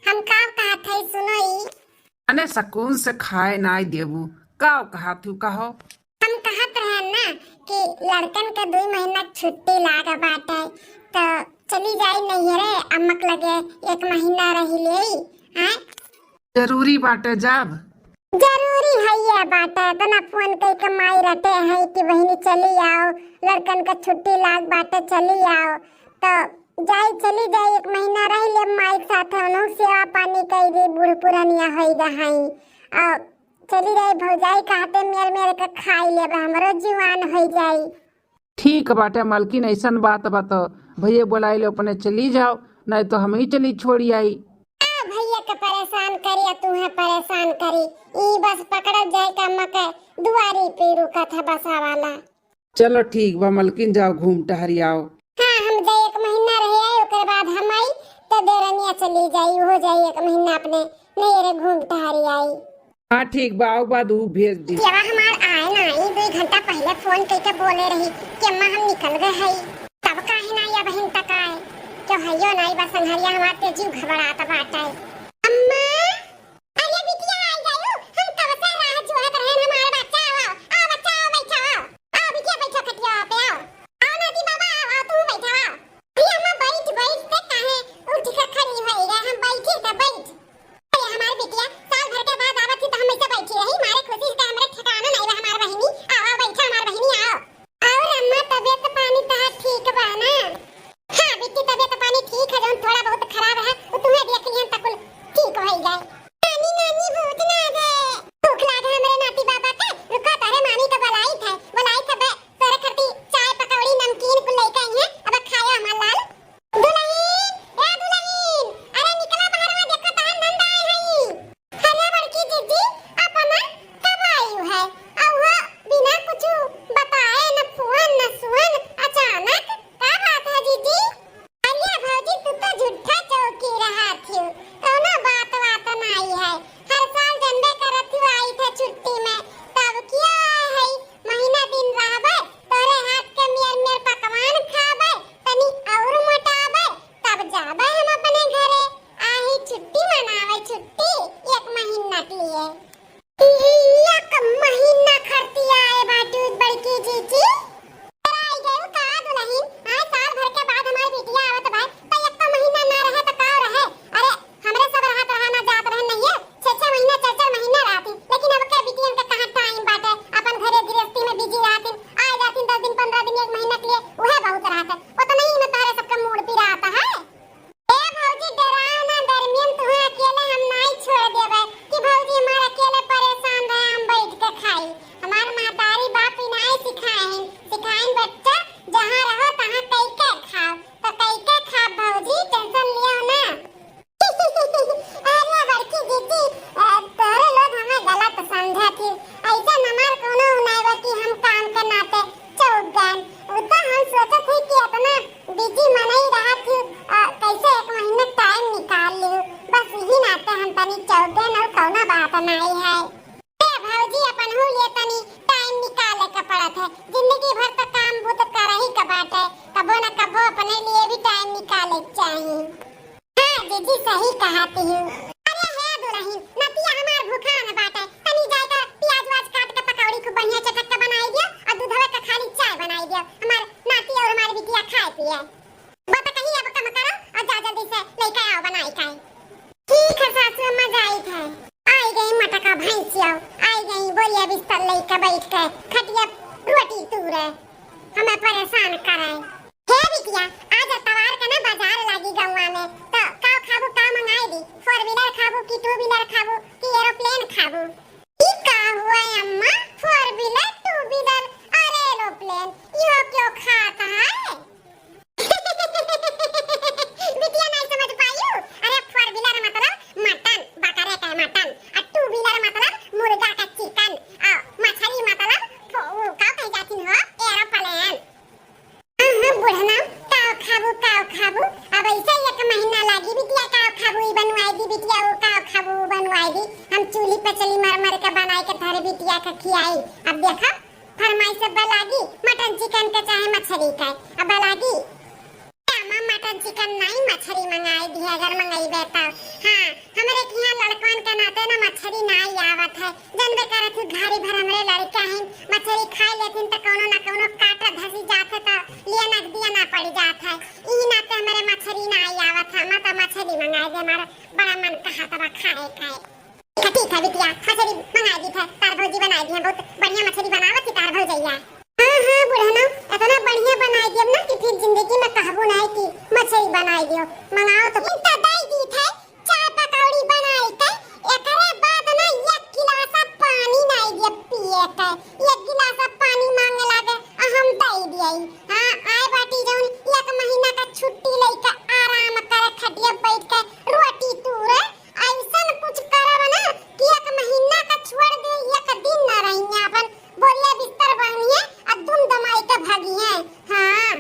हम का कहत है सुनो ई। अने सकून से खाए नाई देबू का कहा तू कहो। हम कहत रहे ना कि लड़कन के 2 महीना छुट्टी लागा बाटे तो चली जाई नैहरे अम्मक लगे 1 महीना रही ले हैं। जरूरी बाटे जाब। जरूरी है ये बाटे तो ना फोन कई कमाई रटे है कि बहनी चली आओ लड़कन का छुट्टी लाग बाटे चली आओ तो जाई चली जाई 1 महीना रह ले माई साथ उनो सेवा पानी कई दी बूढ़ पुरानिया होई गई और चली जाई भौजाई कहते मेरे मेरे का खाई ले हमरो जीवान हो जाई। ठीक बाटे मालकिन ऐसन बात बात भैया बोलाई ले अपने चली जाओ नहीं तो हम ही चली छोड़ी आई। भैया के परेशान करिया तुम्हें परेशान करी ई बस पकड़ जाए का मके दुआरी पे रुका था बसा वाला। चलो ठीक बा मालकिन जाओ घूम टहरी आओ। हाँ हम जाए 1 महीना रह आए ओकर बाद हम आई तो देरनिया चली जाई हो जाई 1 महीना अपने नहीं रे घूम टहरी आई। हाँ ठीक बा आओ बाद भेज दी। ये हमार आए ना आई 2 घंटा पहले फोन करके बोले रही कि अम्मा हम निकल गए हई तब काहे ना या बहन तक आए क्यों हइयो नहीं बस संघरिया हमारे जीव घबराता बाटा है। अम्मा अरे बिटिया आ गयो हम कब से राह जोहत रहे हमारे बच्चा आओ बच्चा आओ बैठो आओ बिटिया बैठो खटिया पे आओ ना दी बाबा आओ तू बैठो ये अम्मा बैठ बैठ पे काहे उठ के खड़ी होई रे हम बैठे त बैठ अरे हमारे बिटिया साल भर के बाद आवत थी तो हम ऐसे बैठी रही मारे खुशी से हमरे ठिकाना नहीं रहा हमार बहनी आओ बैठो हमार बहनी आओ और अम्मा तबीयत पानी तहार ठीक बा ना। हाँ बेटी तबीयत पानी ठीक है जौन थोड़ा बहुत खराब है वो तुम्हें देख लियन तक ठीक हो जाए। नानी नानी भूत ना दे भूख लागे हमरे नाती बाबा के रुको तारे मामी का बुलाई थे बे तोरे खती चाय पकौड़ी नमकीन कुल लेके आई है अब खाया हमार लाल। दुल्हन ए दुल्हन अरे निकला बाहर में देखो तार नंद आए हई हरे बड़की जीजी आप ना कब आई है और वो बिना कुछ बताए न फोन न सुन अचानक का बात है जीजी। अरे भौजी तू तो झूठा चौकी रहा थी कोनो बात नहीं है हर साल जनबे करत तू आई थे छुट्टी में तब किया है महीना दिन रहबे तोरे हाथ के मेर मेर पकवान खाबे तनी और मोटाबे तब जाबे हम अपने घरे आही छुट्टी मनावे छुट्टी 1 महीना के लिए 1 महीना खर्ची आए बाटू बड़की जीजी आई गयो का दुल्हन आज साल भर के बाद हमारी बिटिया आवत भाई तो 1 महीना ना रहे तो का रहे। अरे हमरे सब रहत रहा ना जात रहे नहीं है 6-6 महीना 4-4 महीना रहती लेकिन अब के बिटियन का कहां टाइम बाटे अपन घरे गृहस्थी में बिजी रहती आ जाती 10 दिन 15 दिन 1 महीना के लिए वह बहुत रहत वो तो नहीं न तारे सबका मूड भी रहता है। ए भौजी डराओ ना दरमियान तुम्हें अकेले हम नहीं छोड़ देबे कि भौजी हमारे अकेले परेशान रहे हम बैठ के खाई हमार महतारी बाप ही नहीं सिखाएं बच्चा जहां रहो तहां कई के खाओ तो कई के खा भौजी टेंशन लियो ना। अरे बड़की दीदी तोरे लोग हमें गलत समझा थी ऐसा हमार कोनो नहीं बा कि हम काम के नाते चौक गए वो तो हम सोचते थे कि अपना बिजी मनाई रहा थी कैसे 1 महीना टाइम निकाल लियो बस यही नाते हम तनी चौक गए और कोनो बात नहीं है। ए भौजी अपन हो लिए तनी टाइम निकाले के पड़त है जिंदगी भर तो काम भूत कर ही का बाटे कबो न कबो अपने लिए भी टाइम निकाले चाहिए। हाँ जीजी सही कहती हूँ। अरे हे दुल्हन नतिया हमार भूखा न बाटे तनी जाए का प्याज वाज काट के पकौड़ी खूब बढ़िया चटक के बनाई दियो और दूधवा का खाली चाय बनाई दियो हमार नाती और हमारी बिटिया खाए पिए बता कहीं अब कम करो और जा जल्दी से लेके आओ बनाई खाए। ठीक है सासू अम्मा जाई थे आई गई मटका भैंसिया आई गई बोलिया बिस्तर लेके बैठ के खटिया रोटी तूरे हमें परेशान करे। हे बिटिया आज तवार का ना बाजार लागी गौवा में तो का खाबू का मंगाई दी 4 व्हीलर खाबू की 2 व्हीलर खाबू की एरोप्लेन खाबू ई का हुआ अम्मा 4 व्हीलर 2 व्हीलर और एरोप्लेन यो क्यों खाता है। बिटिया नहीं समझ पायू अरे 4 व्हीलर मतलब मटन बकरे का मटन और 2 व्हीलर मतलब मुर्गा का चिकन और मछली मतलब का कह जाती हो एरोप्लेन। बुढ़ना काव खाबू अब ऐसे 1 महीना लागी बिटिया काव खाबू ई बनवाई दी बिटिया वो काव खाबू बनवाई दी हम चूल्ही पे चली मर के बनाई के थारे बिटिया का खियाई। अब देखा फरमाइश सब लागी मटन चिकन के चाहे मछली का अब लागी मटन चिकन नहीं मछली मंगाई दी अगर मंगाई बेटा हाँ हमारे के यहाँ लड़कन का नाते ना मछली नहीं आवत है। जनबे करत ही घारी भर हमरे लड़का हैं मछली खाई लेथिन त कोनो ना कोनो काटा धसी जात है त लिया नक दिया ना पड़ जात है। ई नाते हमारे मछली नहीं आवत है। मैं तो मछली मंगाए दे हमारा बड़ा मन कहा तबा खाए खाए। ठीक है बिटिया मछली मंगाई दी है तार भौजी बनाई दी है बहुत बढ़िया मछली बनावत थी तार भौजैया। हाँ हाँ बुढ़ना इतना बढ़िया बनाई दियो ना कि फिर जिंदगी में कहबो नहीं कि मछली बनाई दियो मंगाओ तो इतना दई दी है चाय पकौड़ी बनाई के एकरे बाद ना 1 गिलास पानी नहीं दिए पिए के 1 गिलास पानी मांगे लागे हम दई दिए। हां आए बाटी जौन 1 महीना का छुट्टी लेके आराम करे खटिया बैठ के रोटी तूरे ऐसन कुछ करब ना कि 1 महीना का छोड़ दे 1 दिन ना रहिए अपन बोलिए बिस्तर बनिए और दुम दमाई के भागिए। हां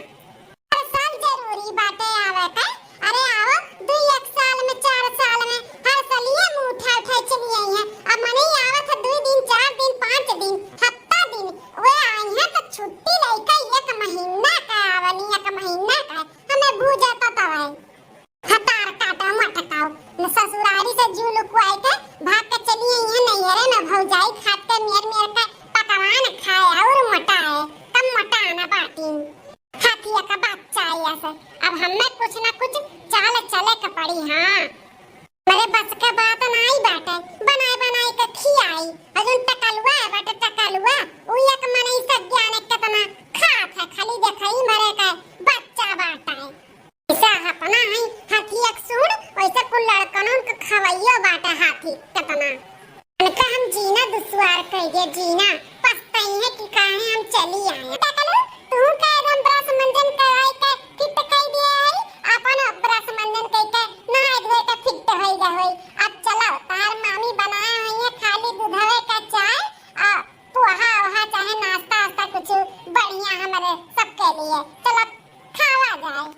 हर साल जरूरी बातें आवे के अरे आओ 2-1 साल में 4 साल में हर साल ये मुंह उठा उठा चली आई है। अब मने आवत है 2 दिन 4 दिन 5 दिन हफ्ता दिन वे आई है तो छुट्टी लेके 1 महीना का आवनी 1 महीना का हमें भूजा तो है हतार काटा मटकाओ न ससुरारी से जू लुकवाए के भाग के चली आई है नैहरे में भौजाई खाते मेर मेर का पकवान खाए और मोटा है कम मोटा ना बाटी हाथिया का बच्चा है ऐसे। अब हमें कुछ ना कुछ चाल चले के पड़ी। हाँ मेरे बस के बात नहीं बाटे बनाए बनाए के खियाई अजुन टकलुआ है बाटे टकलुआ उ एक मने से ज्ञान कितना खात है खाली देखई मरे का बच्चा बाटा है ऐसा अपना है हाथी एक सुन वैसे कुल लड़कनों के खवैयो बाटा हाथी कितना उनका हम जीना दुश्वार कहिए जीना पछताई है कि काहे हम चली आए। टकलु तू का एकदम ब्रश मंजन कराई के फिट कई दिए है अपन ब्रश मंजन कई के नहाए धोए के फिट होई जा होई। अब चलो तार मामी बनाए हुई है खाली दूधवे का चाय और पोहा ओहा चाहे नाश्ता वास्ता कुछ बढ़िया हमारे सबके लिए चलो खावा जाए।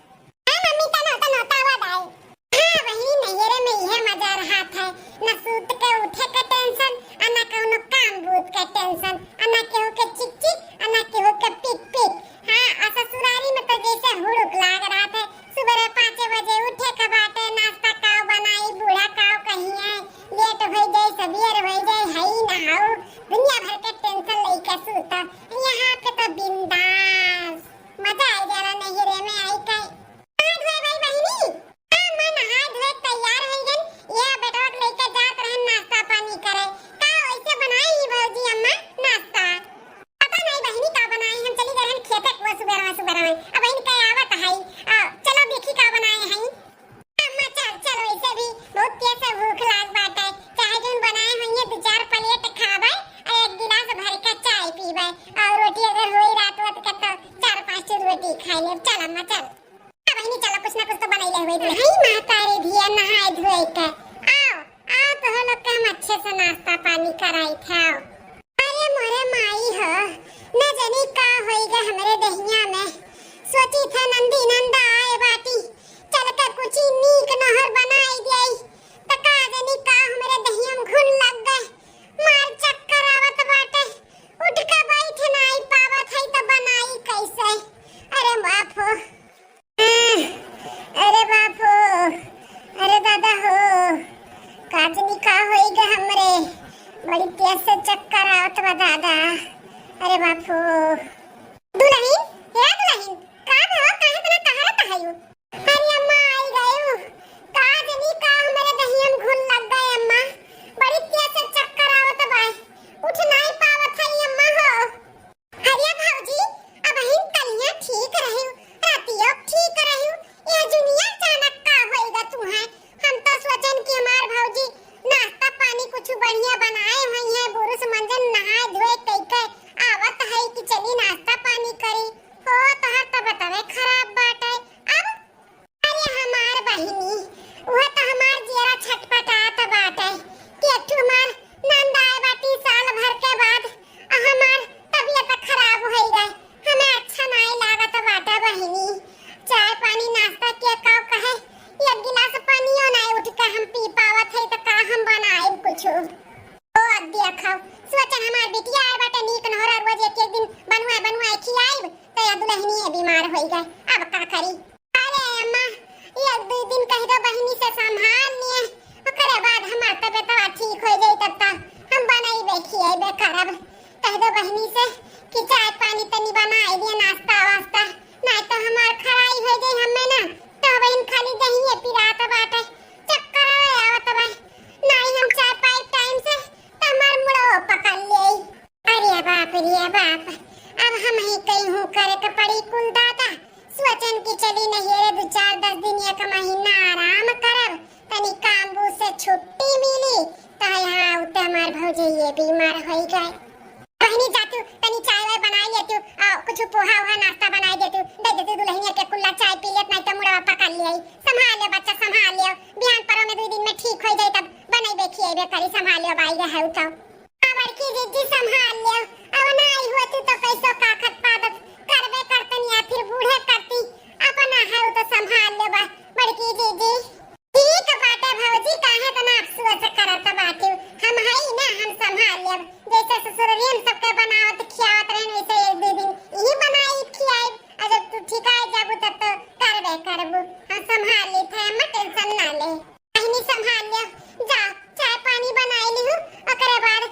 हां मम्मी तनो तावा दाई। हां वही नैहरे में यह मजा रहा था न सूत के उठे के टेंशन न कोनो काम बूत के टेंशन न केहू के चिक चिक न केहू के पिक पिक। हां ससुरारी में तो जैसे हुड़क लाग रहा था सुबह 5 बजे उठे के बाटे नाश्ता काव बनाई बूढ़ा काव कहिए लेट हो जाए सवेर हो जाए हई नहाओ दुनिया भर के टेंशन लेके सूता। यहाँ पे तो बिंदास मजा आ जाला नैहरे में आई के। हां धोए भाई बहिनी हां मैं नहा धोए तैयार हो गई ये बेटा लेके जात रहन नाश्ता पानी करे का वैसे बनाई भौजी अम्मा नाश्ता पता नहीं बहिनी का बनाई हम चली गए हम खेते को सुबह में अब इन के आवत है चलो देखी का बनाए हैं अम्मा चलो ऐसे भी बहुत तेज से भूख लाग बाटे चाहे जोन बनाए होइए 2-4 प्लेट खाबे और 1 गिलास भर के चाय पीबे और रोटी अगर होई रात वत के तो 4-5 रोटी खाई ले। चल अम्मा चल बहिनी चलो कुछ ना कुछ तो बनाई ले हुई है माता रे धिया नहाए धोए के आओ तो हम लोग हम अच्छे से नाश्ता पानी कराई था। अरे मोरे माई हो न जानी का होएगा हमरे दहिया में सोची था नंदी नंदा आए बाटी चल के कुछ नीक नहर बनाई देई त का जानी का हमरे दहिया में घुन लग गए मार चक्कर आवत बाटे उठ के बैठ नहीं पावत है तो बनाई कैसे। अरे बाप हो अरे बाप हो अरे दादा हो काजनी का होएगा हमरे बड़ी तेज से चक्कर आवत बा दादा। अरे बाप हो दुल्हन हे दुल्हन का हो काहे तना कहरत हयू। अरे अम्मा आई गयो काजनी का हमरे दहिया में घुन लग गए अम्मा बड़ी तेज से चक्कर आवत बा उठ नहीं पावत है अम्मा हो। अरे भौजी अब हम कलिया ठीक रही रातियो ठीक रही ये दुनिया अचानक का होएगा तू है हम तो सोचन कि हमार भौजी नाश्ता पानी कुछ बढ़िया बनाए हुई है बुरुस मंजन नहाए धोए कई के आवत है कि चली नाश्ता खिएबे करी संभालियो बाई गे है तो बड़की जीजी संभाल लियो अब ना आई होती तो कैसो काखत पादत करबे करतन या फिर बूढ़े करती अपना है तो संभाल ले बा बड़की जीजी ठीक बाटे भौजी काहे तना अफसोस करत बाटे हम है ना हम संभाल लेब जैसे ससुरियन सबके बनावत खियावत रहन वैसे एक दो दिन यही बनाई खियाई अगर तू ठिकाए जाबू तब तो करबे करबू हम संभाल ले थे हम टेंशन ना ले नहीं संभाल ले जा चाय पानी बनाई ली हूं ओकरे बाद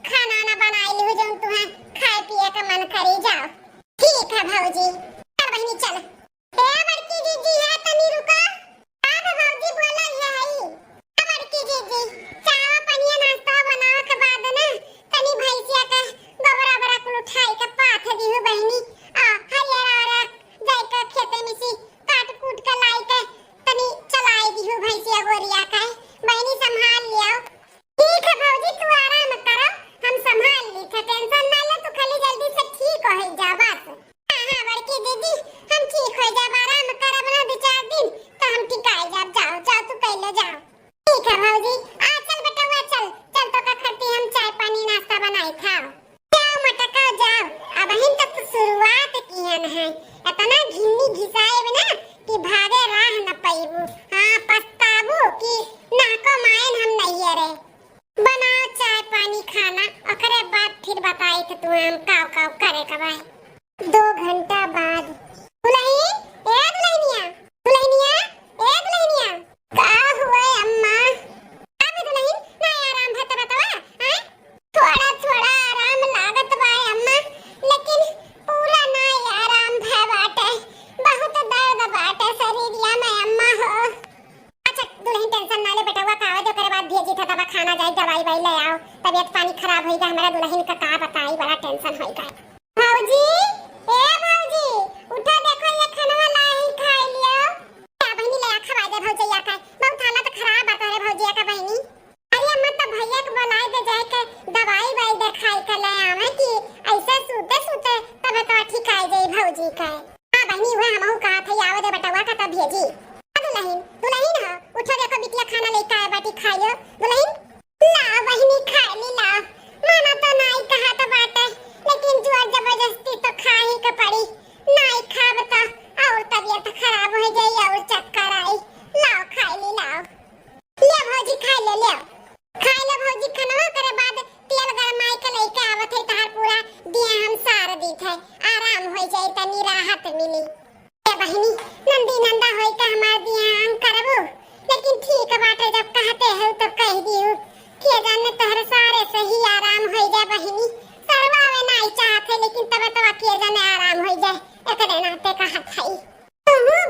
खाना ना बनाई ली हूं जो तुम्हें खाए पिए का मन करी जाओ ठीक है भौजी चल बहनी चल ए बड़की दीदी है तनी रुको अब भौजी बोला है बड़की दीदी चाय पानी नाश्ता बनाओ के बाद ना तनी भैंसिया का बबरा बरा कुल उठाई के पाथ दी हूं बहनी हरियारा जाई के खेते में सी काट कूट के लाई के तनी चलाई दी हूं भैंसिया गोरिया का बहनी संभाल लियो ठीक है भौजी तू आराम करो हम संभाल ली थे टेंशन ना ले तू खाली जल्दी से ठीक हो जा बस हां बड़की दीदी हम ठीक हो जा आराम करब ना 2-4 दिन तो हम टिकाई जाओ जाओ तू कह ले जाओ ठीक है भौजी आ चल बेटा हुआ चल तो का खरती हम चाय पानी नाश्ता बनाई खाओ जाओ मटका जाओ अब हम तक तो शुरुआत किहन है इतना घिन्नी घिसाए ना कि भागे राह न पाइबू हां पछताबू कि नाको मायन हम नहीं रे बनाओ चाय पानी खाना ओकरे बाद फिर बताई तो तू हम काव करे कबाई 2 घंटा बाद दुल्हनिया का हुआ अम्मा अब दुल्हन ना आराम है तो बतावा हैं थोड़ा आराम लागत बा अम्मा लेकिन पूरा ना आराम है बाटे बहुत दर्द बाटे शरीरिया में अम्मा हो अच्छा दुल्हन टेंशन ना ले बेटा हुआ कावे जो करे बाद भेजी था तब खाना जाए दवाई ले आओ तबीयत पानी खराब होई हमारा दुल्हन का बताई बड़ा टेंशन होई गए भौजी उठो देखो ये खाना लाई खाई लियो क्या बहनी ले खवा दे भौजैया का बहुत हालत खराब बता रे भौजैया का बहनी अरे अम्मा तो भैया को बुलाए दे जाए के दवाई दे खाई के ले आवे कि ऐसे सूते तब तो ठीक आ जाई भौजी का हां बहनी हुआ हमहु कहा था आवे दे बेटवा का तब भेजी दुल्हन हो उठो देखो बिटिया खाना लेके आए बाटी खाइयो दुल्हन ला बहनी खा ली ला माना तो नहीं कहा तो बात है लेकिन जोर जबरदस्ती तो खा ही के पड़ी नहीं खाब तो और तबीयत खराब हो जाई और चक्कर आई लाओ खाई ली लाओ ले भौजी खा ले भौजी खाना करे बाद तेल गरमाई के लेके आवत है तार पूरा दिया हम सार दी थे आराम हो जाई तनी राहत मिली ए बहनी नंदी नंदा होई के हमार दिया हम करबो लेकिन ठीक बाटे जब कहते हो तो कह दियो के जाने तोहरे सारे सही आराम हो जाए बहनी सरवावे नहीं चाहते लेकिन तब तो के जाने आराम हो जाए एकरे नाते कहत है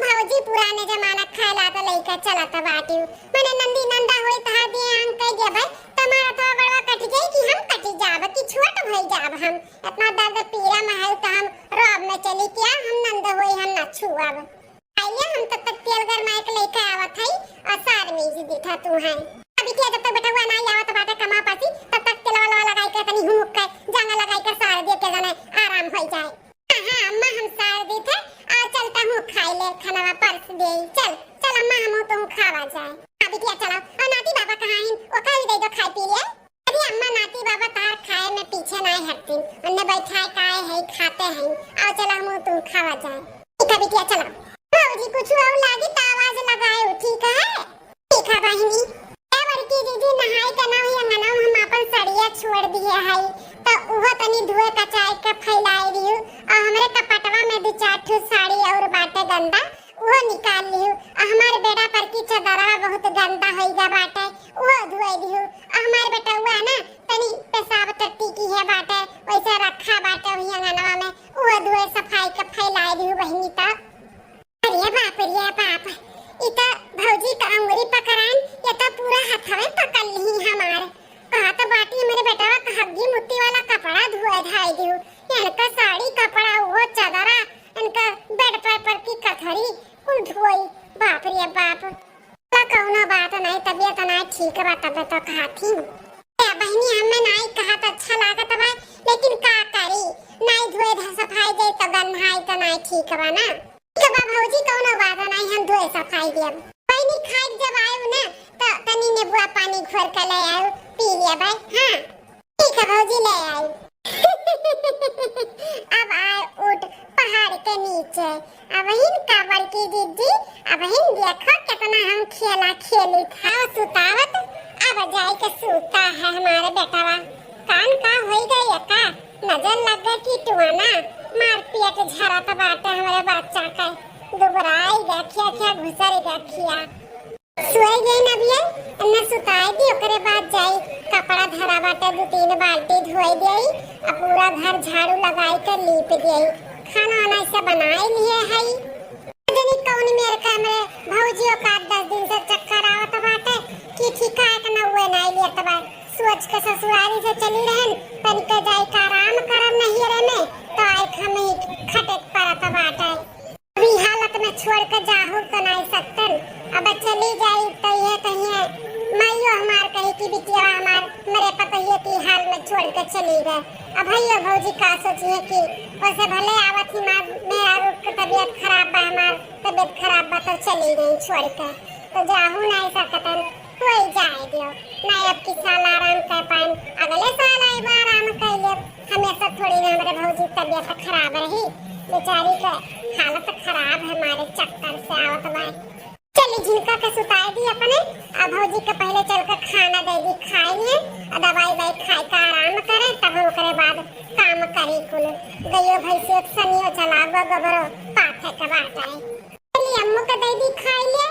भौजी पुराने जमाना खाला तो लेके चलत बाटी मने नंदी नंदा होई तहा दिए हम कह दे भाई तुम्हारा तो बड़वा कट जाई कि हम कट जाब कि छोट भई जाब हम इतना दर्द पीड़ा में है तो हम रोब में चली क्या हम नंद होई हम न छुआब आइए हम तब तक तेल गरमाए के लेके आवत है और सार में जी दिखा तू है अभी क्या जब तक बेटा हुआ नहीं आवत बाटे कमा पासी तब तक तेल वाला लगाई के तनी हुक के जंग लगाई के सार दे के जाने आराम हो जाए हां अम्मा हम सार दी थे आ चलता हूं खाई ले खाना परस दे चल अम्मा हम तो खावा जाए अभी क्या चलो और नाती बाबा कहां हैं वो कह दे दो खाई पी ले अभी अम्मा नाती बाबा तार खाए में पीछे नहीं हटती उन्हें बैठाए काए है खाते हैं आओ चलो हम तुम खावा जाए ठीक है क्या चलो भौजी कुछ और लागी तो आवाज लगाए ठीक है बहनी बड़की दीदी नहाई के ना हुई अंगना हम अपन सड़िया छोड़ दिए है तो उहो तनी धुए कचाई के फैलाई दियो और हमरे कपटवा में 2-4 ठो साड़ी और बाटे गंदा वो निकाल लियो हमार बेटा पर की चदरवा बहुत गंदा होई जा बाटे वो धुए दियो हमार बेटा हुआ ना तनी पेशाब टट्टी की है बाटे वैसे रखा बाटे हुई अंगनवा में वो धुए सफाई के फैलाई दियो बहनी ता अरे बाप इता भौजी का अंगुरी पकड़ान ये तो पूरा हथवे पकड़ ली हमार कहा तो बाटी मेरे बेटा का हग्गी मुट्ठी वाला कपड़ा धोए धाई दियो इनका साड़ी कपड़ा वो चदरा इनका बेड पर की कथरी कुल धोई बाप रे बाप का कौनो बात नहीं तबीयत नहीं ठीक बा तब तो खाती ए बहनी हमें नहीं कहा तो अच्छा लागत बा लेकिन का करी नहीं धोए सफाई दे तो गंधाई तो नहीं ठीक बा ना ठीक बा भौजी कौनो बात नहीं हम धोए सफाई दियब बहनी खाई जब आयो ना तो तनी नेबुआ पानी फोड़ कर ले आओ, पी लिया भाई। हाँ ठीक है भौजी, ले आई। अब आए उठ पहाड़ के नीचे, अब हिन का बड़की दीदी, अब हिन देखो कितना हम खेला खेली था सुतावत। अब जाए के सूता है हमारे बेटावा। कान का हो गई का नजर लग गई कि टुआना मार पिया के झरा तो बाटे हमारे बच्चा का दुबराई देखिया क्या घुसर देखिया। सोई गई न बिया अन्ना सुताई दी, ओकरे बाद जाई कपड़ा धरा बाटे 2-3 बाल्टी धोई देई, अब पूरा घर झाड़ू लगाई कर लीप देई, खाना वाना ऐसे बनाई लिए हई। जनी कौन मेरे का में भौजियो का 10 दिन से चक्कर आवत बाटे कि ठीक है कि न हुए नहीं लिए तबा सोच के ससुरारी से चली रहन तन के जाई का आराम करम नहीं रे में तो आई खमे खटे परत बाटे। अभी हालत में छोड़ के जाहू तो नहीं सकतन, अब चली जाई तो ये कहिए माइयो हमार कही कि बिटिया हमार मेरे पतइये की हाल में छोड़ के चली गए। अब भैया भौजी का सोचिए कि वैसे भले आवत ही मेरा रूप की तबीयत खराब बा, हमार तबीयत खराब बा तो चली गई छोड़ के, तो जाहू नहीं सकतन, कोई जाए दियो नहीं। अब की साल आराम कर पाए, अगले साल आई बार आराम कर ले, हमेशा थोड़ी ना हमारे भौजी तबीयत खराब रही, बेचारी का हालत खराब है हमारे चक्कर से आवत बा। चली झिनका के सुताई दी अपने, अब भौजी के पहले चल के खाना दे दी, खाइए और दवाई दे खाई का आराम करे, तब ओकरे बाद काम करी कुल गयो भैंसियो सनियो चलावो गोबरो पाथे के बाटे। चली अम्मू के दे दी खाई ले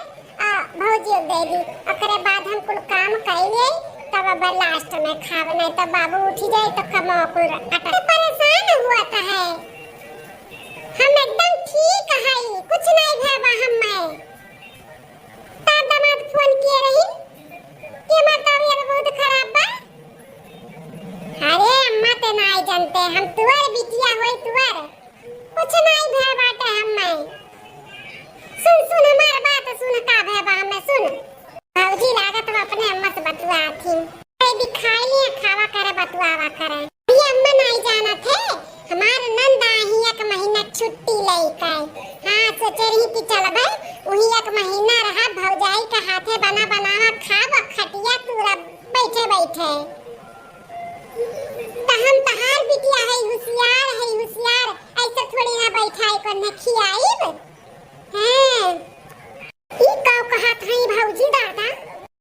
आ भौजी दे दी, ओकरे बाद हम कुल काम कइले तब अब लास्ट में खाव, नहीं तो बाबू उठ जाए तो कमो कुल अटक परेशान हुआ है। हम एकदम ठीक है, कुछ नहीं भेबा हमें। तार दामाद फोन किए रही कि हमार तबीयत बहुत खराब बा। अरे अम्मा ते नहीं जानते, हम तुअर बिटिया होई तुअर, कुछ नहीं भेबाटे हमें। सुन हमार बात सुन, का भेबा हमें सुन। भौजी लागत वो अपने अम्मा से बतुआ थी, भी खाई लिए खावा करे बतुआवा करे। ये अम्मा नहीं जाना थे हमारे नंदा ही 1 महीना छुट्टी लेकर, हाँ सोचे रही कि चल भाई वही 1 महीना रहा भौजाई के हाथे बना बनावा खावा खटिया पूरा बैठे बैठे। तो हम तहार बिटिया है होशियार, ऐसे थोड़ी ना बैठाई को न खियाईब। हां ई का कहत है भौजी दादा।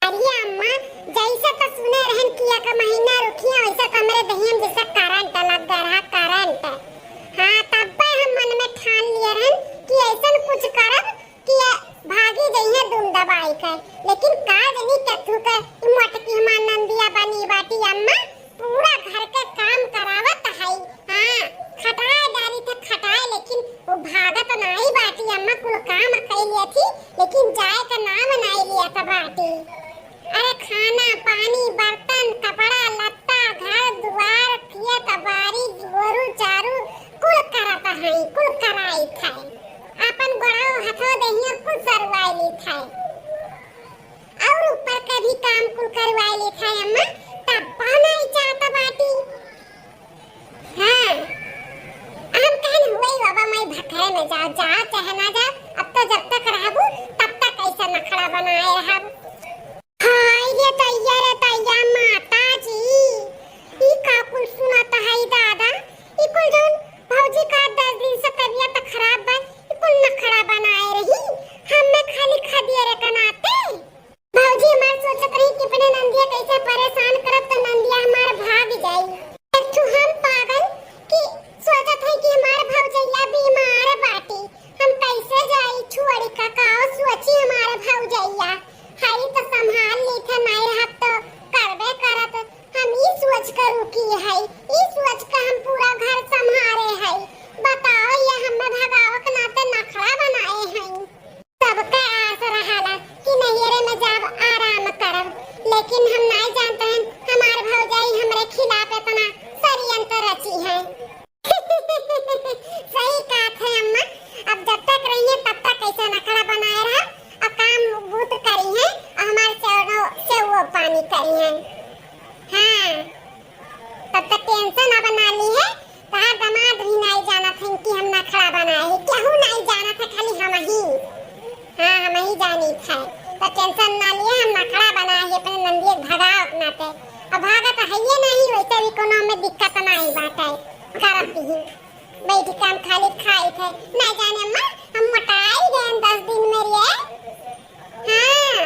अरे अम्मा जैसे तो सुने रहन कि 1 महीना रुकिया वैसे कमरे दहियम जैसा करंट लग रहा करंट। हाँ तब हम मन में ठान लिए रहन कि ऐसा कुछ करब कि भागी जइए दुम दबाई कर, लेकिन का जनी कथु का मोटकी हमार नंदिया बनी बाटी अम्मा पूरा घर के काम करावत है। हाँ खटाए डाली थे खटाए, लेकिन वो भागत नहीं बाटी अम्मा कुल काम कर लिया थी, लेकिन जाए का नाम नहीं लिया था बाटी। अरे खाना पानी बर्तन कपड़ा लत्ता घर द्वार खेत बाड़ी गोरू चारू कुल करता है, कुल कराई था, अपन गोड़ाओ हाथों दहिया कुल सरवाई ली था, और ऊपर का भी काम कुल करवाई ली था अम्मा, तब नहीं चाहता बाटी। हाँ हम कहन हुई बाबा मैं भखरे में जाओ चाहे ना जाओ, अब तो जब तक रहबू तब तक ऐसा नखड़ा बनाए रहब। ये तैयार माता जी ई का कुल सुनाता है दादा, ई कुल जोन भौजी का 10 दिन से तबीयत खराब बा, ई कुल नखड़ा बनाए रही, हमें खाली खदिया रे कनाते। भौजी हमार सोचत रही कि अपने नंदिया कैसे परेशान करब तो नंदिया हमार भाग जाई। एकठू हम पागल कि सोचत है कि हमार भौजैया बीमार बाटी, हम कैसे जाई छुड़ी का काओ सोची हमार भौजैया हाई तो संभाल ली थे नहीं रहा तो करबे करत। हम ई सोच कर रुकी है, ई सोच कर हम पूरा घर संभाले है। बताओ ये हमें भगाव के नाते नखड़ा बनाए हैं। सबके आस रहला कि नहिरे में जाब आराम करब, लेकिन हम नहीं जानते हैं हमार भौजाई हमरे खिलाफ इतना षड्यंत्र रची है। सही बात है अम्मा, अब जब तक रहिए तब तक कैसे नखड़ा बनाए रहा और काम बूत करी है और हमारे से वो पानी करी है। हाँ तब तक टेंशन ना बना ली है, कहा दामाद भी नहीं जाना था कि हम नखड़ा बनाए ही, केहू नहीं जाना था खाली हम ही। हाँ हम ही जानी था, तो टेंशन ना लिए हम नखड़ा बनाए अपने नंदिए भगाओ बाटे। अब भागत हइये नहीं वैसे भी कोनो में दिक्कत नहीं बाटे। करत ही बैठ के हम खाली खाई थे ना जाने अम्मा हम मोटाई गए 10 दिन में रे। हाँ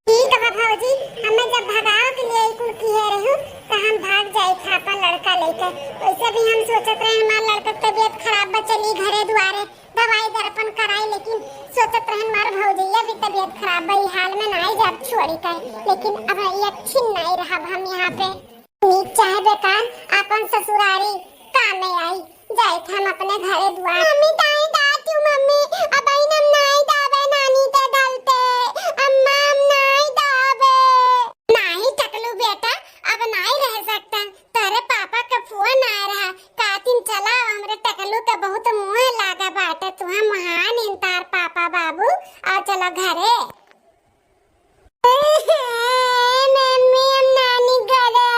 ठीक है भौजी हमें जब भगाओ के लिए कुल किए रहू तो हम भाग जाए था अपन लड़का लेकर। वैसे भी हम सोचत रहे हमारा लड़का तबीयत खराब बा चली घरे दुआरे दवाई दर्पण कराई लेकिन सोचत रहे हमार भौजैया भी तबीयत खराब बा हाल में नहीं जा छोड़ी कर लेकिन अब ये अच्छी नहीं रहा हम यहाँ पे नीक चाहे बेकार अपन ससुरारी काम में आई जाए थे हम अपने घरे दुआरे। मम्मी दाई दातू मम्मी अब हम नहीं दावे नानी ते डालते अम्मा हम नहीं दावे नहीं टकलू बेटा अब नहीं रह सकता तेरे पापा का फोन आ रहा कातिन चला हमरे टकलू का बहुत मुंह लागा बाटे तुहा महान इंतार पापा बाबू आ चलो घरे। मम्मी हम नानी घरे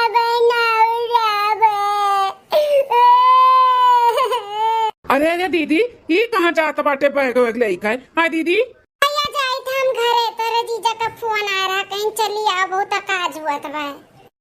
अरे अरे दीदी ये कहाँ जात बाटे बैग वैग लेके? हाँ दीदी भैया जाए थे हम घरे तेरे जीजा का फोन आ रहा कहीं चली आ बहुत काज हुआ था।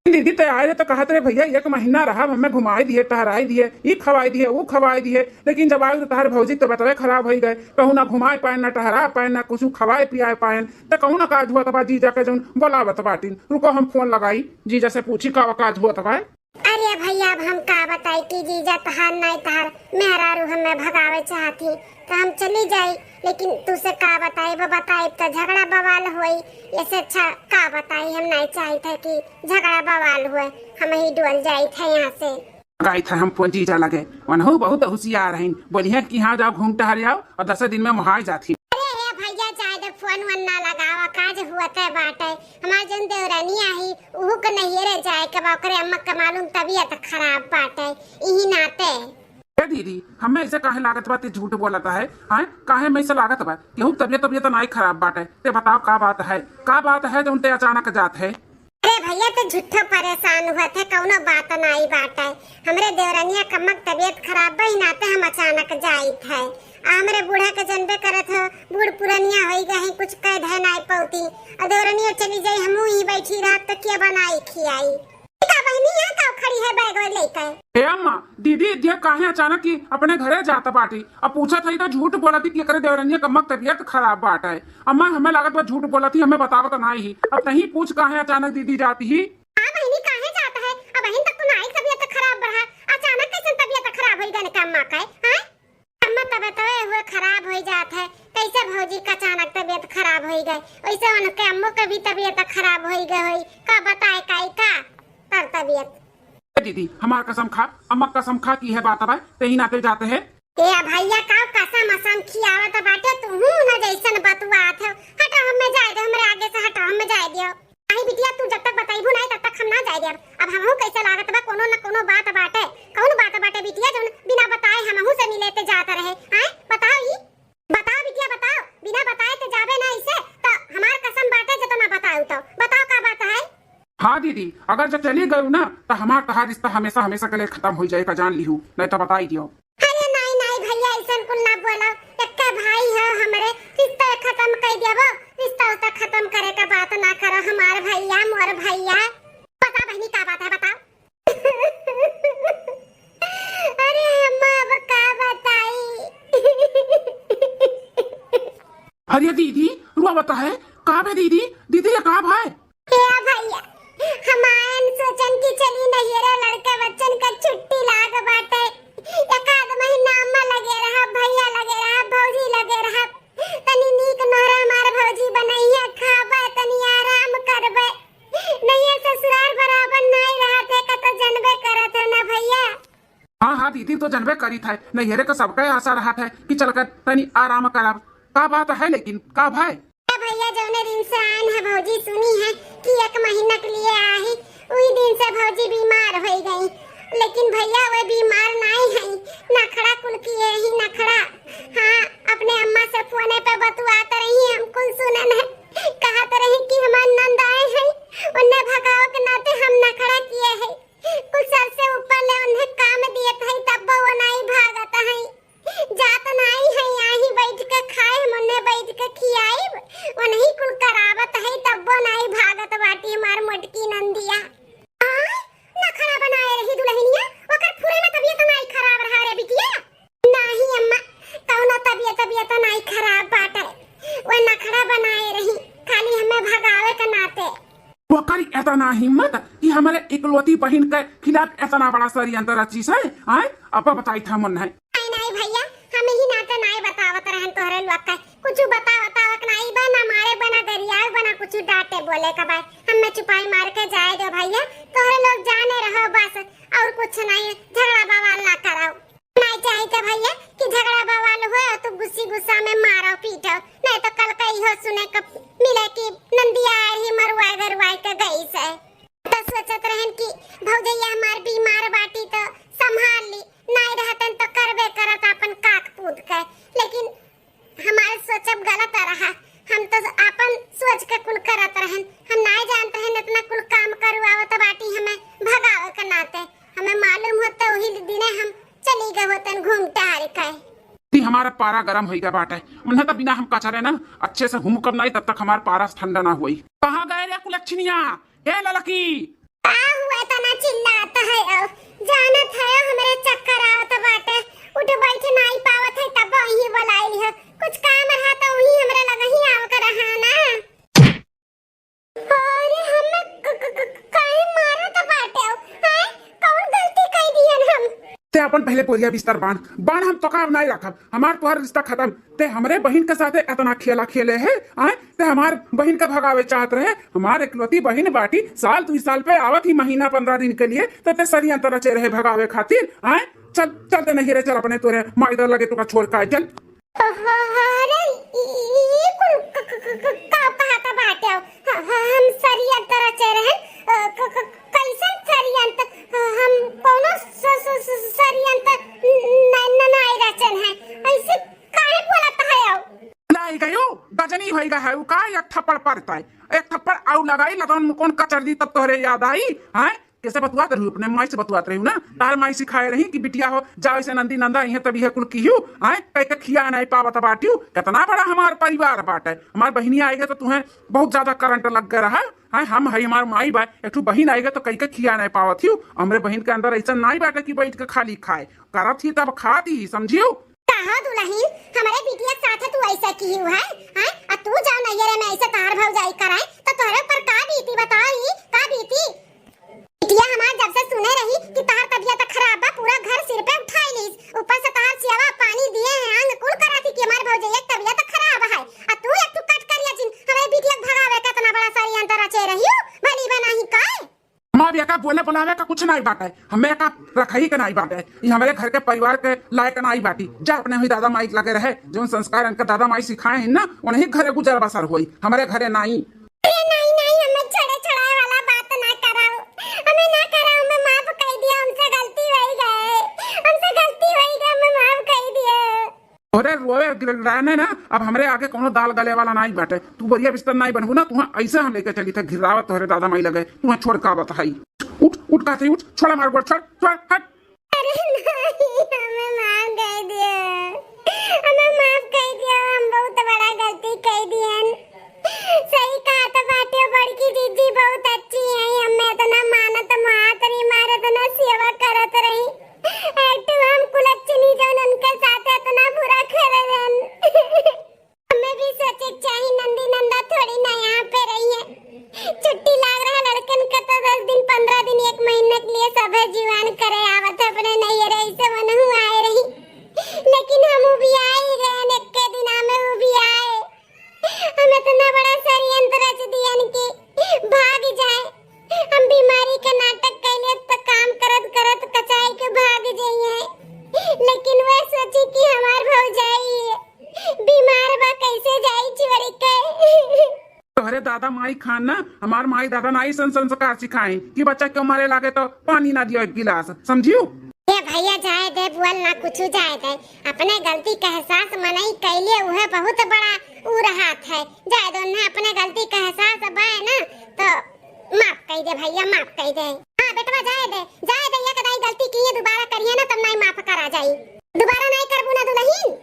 दीदी तैयार है तो कहा तेरे भैया 1 महीना रहा हमें घुमाई दिए टहराई दिए ये खवाई दिए वो खवाई दिए लेकिन जब आए तो तार भौजी तो बतावे खराब हो गए कहूँ ना घुमाए पाए ना टहरा पाए ना कुछ खवाए पियाए पाए तो कहूँ ना काज हुआ तबा जीजा के जो बोलावत बाटिन रुको हम फोन लगाई जीजा से पूछी का काज हुआ तबा। अरे भैया अब हम का बताई कि जीजा तहार नहीं तहार मेहरारू हमें भगावे चाहती तो हम चली जाई लेकिन तुसे का बताई वो बताई तो झगड़ा बवाल हुई ऐसे अच्छा का बताई हम नहीं चाहते कि झगड़ा बवाल हुए हम ही डोल जाई थे यहाँ से। गई था हम फोन जीजा लगे वनहु बहुत होशियार हैं बोलिए कि यहाँ जाओ घूम टहर आओ और 10 दिन में मुहाई जाती। अरे भैया चाहे फोन वन ना लगावा काज हुआ थे बाटे हमार जन देवरानी आई उहु के नहीं रह जाए के बाकरे अम्मा का मालूम तबीयत खराब बाटे यही नाते। दीदी हमें ऐसे काहे लागत बात झूठ बोलता है हाँ काहे में ऐसे लागत बा केहू तबीयत नहीं खराब बाटे ते बताओ का बात है जो उनते अचानक जात है। अरे भैया तो झूठो परेशान हुआ थे कौनो बात नहीं बाटे हमरे देवरानिया कमक तबीयत खराब बही नाते हम अचानक जाई थे हमरे बूढ़ा के जनबे करत हो बूढ़ पुरानिया हो गए कुछ कह धै नहीं पौती और देवरानिया चली जाई हमू ही बैठी रात तक क्या बनाई खियाई का बहनी यहाँ का खड़ी है बैग लेकर। ए अम्मा दीदी दिया काहे अचानक की अपने घरे जाता बाटी अब पूछा था तो झूठ बोला थी कि करे देवरानिया कमक तबीयत खराब बाट है अम्मा हमें लागत बा झूठ बोला थी हमें बताओ तो नहीं ही अब नहीं पूछ काहे अचानक दीदी जाती ही। हां बहनी काहे जाता है अब बहन तक तो नहीं तबीयत खराब रहा अचानक कैसे तबीयत खराब हो गई का अम्मा का हां अम्मा तबीयत हुए खराब हो जात है कैसे भौजी का अचानक तबीयत खराब हो गई वैसे उनके अम्मो का भी तबीयत खराब हो गई का बताए काई का तर तबीयत। दीदी हमार कसम खा अम्मा कसम खा की है बात है तेही नाते जाते हैं ए भैया का कसम खियावत बाटे तू ना जैसन बतुआत है हटा हमें जाए दे हमरे आगे से हटा हमें जाए दियो आई बिटिया तू जब तक बताइबू नहीं तब तक हम ना जाए दे अब हमहू कैसे लागत बा कोनो न कोनो बात बाटे कौन बात बाटे बिटिया जो बिना बताए हमहू से मिले ते जात रहे हैं बताओ ई बताओ बिटिया बताओ बिना बताए ते जावे ना इसे तो हमार कसम बाटे जो तो ना बताऊ तो बताओ का बात है। हाँ दीदी अगर जब चली गई ना तो हमारा कहा रिश्ता हमेशा हमेशा के लिए खत्म हो जाएगा जान ली हूँ नहीं तो बता ही दियो। अरे नहीं भैया ऐसा कुल ना बोलो एक भाई है हमारे रिश्ता खत्म कर दियो रिश्ता उसका खत्म करे का बात ना करो हमारे भैया मोर भैया बता बहनी का बात है बताओ। अरे अम्मा अब का बताई। अरे दीदी रुआ बता है कहाँ है दीदी दीदी ये कहाँ है भैया हमारे सोचन की चली नहीं रे लड़के बच्चन का छुट्टी लाग बाटे एक आध महीना अम्मा लगे रहा भैया लगे रहा भौजी लगे रहा तनी नीक नोरा हमार भौजी बनैया खाबे तनी आराम करबे नहीं ससुराल बराबर नहीं रहते का तो जनबे करत है ना भैया। हाँ दीदी तो जनबे करी था नैहरे का सबका आशा रहा था कि चलकर तनी आराम करब का बात है लेकिन का भाई भैया जौने दिन से आन है भौजी सुनी है कि 1 महीना के लिए आई उसी दिन से भौजी बीमार हो गई लेकिन भैया वो बीमार नहीं है नखड़ा कुल की यही नखड़ा। हाँ अपने अम्मा से फोने पे बतुआते रही हम कुल सुनन है कहते रही कि हमार नंद आए हैं उन्हें भगाओ के नाते हम नखड़ा किए हैं कुछ सबसे ऊपर ले उन्हें काम दिए थे तब वो नहीं भागत है जात नहीं है यहाँ ही बैठ के खाए हम उन्हें बैठ के खियाई वो नहीं कुल करावत है तब वो नहीं वो करी इतना हिम्मत कि हमारे इकलौती बहन के खिलाफ इतना बड़ा षड्यंत्र रची है। आए अब बताई था मन है। नहीं नहीं भैया, हमें ही नाते नहीं बतावत रहन तोहरे लोग का कुछ बतावत नहीं बना मारे बना गरियाल बना कुछ डांटे बोले का बात हमें चुपाई मार के जाए दो भैया। तोहरे लोग जाने रहो बस, और कुछ नहीं, झगड़ा बवाल ना कराओ। नहीं चाहिए भैया कि झगड़ा बवाल हो तो गुस्सा में मारो पीटो, नहीं तो कल का इहो सुने का मिले कि नंदिया ही मरवाए घरवाए के गई से। तो सोचत रहन कि भौजैया हमार बीमार बाटी तो संभाल ली, नहीं रहतन तो करबे करत अपन काक पूत के। लेकिन हमारे सोचब गलत रहा, हम तो अपन सोच के कुल करत रहन। हम नहीं जानते हैं इतना कुल काम करवावत बाटी हमें भगावे के नाते। हमें मालूम होता वही दिने हम चली गए होतन घूम टहल के। हमारा पारा गरम हो गया बाटे, उन्हें तो बिना हम कचरे ना अच्छे से घूम कर नहीं तब तक हमारा पारा ठंडा ना हुई। कहाँ गए रे कुलच्छनिया, ए ललकी हुआ तना चिल्लाता है और जानत है हमारे चक्कर आवत बाटे, उठ बैठ नहीं पावत है तब वही बुलाई है। कुछ काम रहा तो वही हमरा लगा ही आव कर रहा ना। अरे हम काहे मारत बाटे, हैं कौन गलती कर दियन हम? ते अपन पहले पोरिया बिस्तर बांध हम तो काम नहीं रखब। हमार तोहर रिश्ता खत्म। ते हमरे बहन के साथे इतना खेला खेले है, आए ते हमार बहन का भगावे चाहत रहे। हमार इकलौती बहन बाटी साल 2 साल पे आवत ही महीना 15 दिन के लिए तो ते षड्यंत्र रचे रहे भगावे खातिर। आए चल चलते नहीं रे, चल अपने तोरे माँ इधर लगे तो छोड़ का चल। अरे ये कुल का कहता बाटे हम षड्यंत्र रचे रहे, कैसन षड्यंत्र? हम कोनो षड्यंत्र नहीं रचन है, ऐसे काहे बोलता है? लाई गयो गजनी होइगा है उ का एक थप्पड़ पड़ता है, एक थप्पड़ आउ लगाई लगन में कौन कचर दी तब तोहरे याद आई। हैं कैसे बतवात रही अपने माई से बतवात रही ना, तार माई सिखाए रही कि बिटिया हो जाओ ऐसे नंदी नंदा यह तभी है कुल किहू। हैं कह के खिया नहीं पावत बाटियो, कितना बड़ा हमार परिवार बाटे। हमार बहनी आएगा तो तुम्हें बहुत ज्यादा करंट लग गया रहा है। हम है हमार माई बा, एक बहन आएगा तो कई के खिया नहीं पावत ही। हमरे बहन के अंदर ऐसा नहीं बाटे कि बैठ के खाली खाए, करत ही तब खाती ही, समझियो। कहा दुल्हन हमारे बिटिया साथ तू ऐसा की है, हैं आ तू जा नैयरे में ऐसे तार भौजाई कराए तो तोरे पर का बीती बताई, का बीती? बिटिया हमार जब से सुने रही कि तार तबीयत खराब बा पूरा घर सिर पे उठाई लीस, ऊपर से तार सेवा पानी दिए हैं अंग कुल कराती कि हमार भौजाई की तबीयत खराब है। आ तू एक टू कट करिया जिन हमारे बिटिया भगावे का इतना बड़ा षड्यंत्र रचे रही भली बनाही काय। माँ बेका बोले बुलावे का कुछ नहीं बाटे, हमें का रखई के नहीं बाटे। ये हमारे घर के परिवार के लायक नहीं बाटी। जा अपने हुई दादा माई लगे रहे, जो संस्कार इनका दादा माई सिखाए हैं ना उन्हीं घरे गुजर बसर हुई, हमारे घरे नहीं। नहीं हमें छड़े छड़ाए वाला बात ना कराओ, हमें ना कराओ, हमें माफ कर दिया, हमसे गलती हो गई, हमसे गलती हो गई, हमें माफ कर दिया। अरे रोए गिराने ना, अब हमरे आगे कोनो दाल गले वाला नहीं बाटे। तू बढ़िया बिस्तर नहीं बनबू ना, तुहा ऐसे हम लेके चली थे घिरावत तोहरे दादा माई लगे, तुहा छोड़ का बताई। उठ उठ कहते उठ, छोड़ा मार गोड़, छोड़ छोड़ हट। अरे नहीं हमें माफ कर दिया, हमें माफ कर दिया, हम बहुत बड़ा गलती कर दियन। सही कहा तो बाटे, बड़की दीदी बहुत अच्छी है, हमें इतना मानत मातरी मारत ना सेवा करत रही। ऐटू हम कुलच्छनी जौन उनके साथ इतना बुरा करन हमें भी सोचे चाहिए नंदी नंदा थोड़ी ना यहाँ पे रही है। छुट्टी लाग रहा लड़कन का तो 10 दिन 15 दिन 1 महीने के लिए सब जीवन करे आवत अपने नहीं रही से मनहु आए रही, लेकिन हम भी आई गए एक के दिन हमें भी आए। हम इतना बड़ा षड्यंत्र रच दियन कि भाग जाए, हम बीमारी के नाटक कैले तो काम करत करत कचाई के भाग जाइए, लेकिन वे सोची कि हमार भौजाई बीमार बा कैसे जाई छोड़ के। तोहरे दादा माई खान ना हमार माई दादा नाई संस्कार सिखाए कि बच्चा क्यों मारे लागे तो पानी ना दियो एक गिलास, समझियो। ये भैया जाए दे बोल ना कुछ जाए दे, अपने गलती का एहसास मनई कैले उहे बहुत बड़ा उ रहत है। जाए दो ने अपने गलती का एहसास बाए ना तो माफ कर दे भैया, माफ कर दे। हां बेटवा जाए दे ये कदाई गलती की है दोबारा करिए ना तब नहीं माफ करा जाई, दोबारा नहीं करबू ना दुल्हन।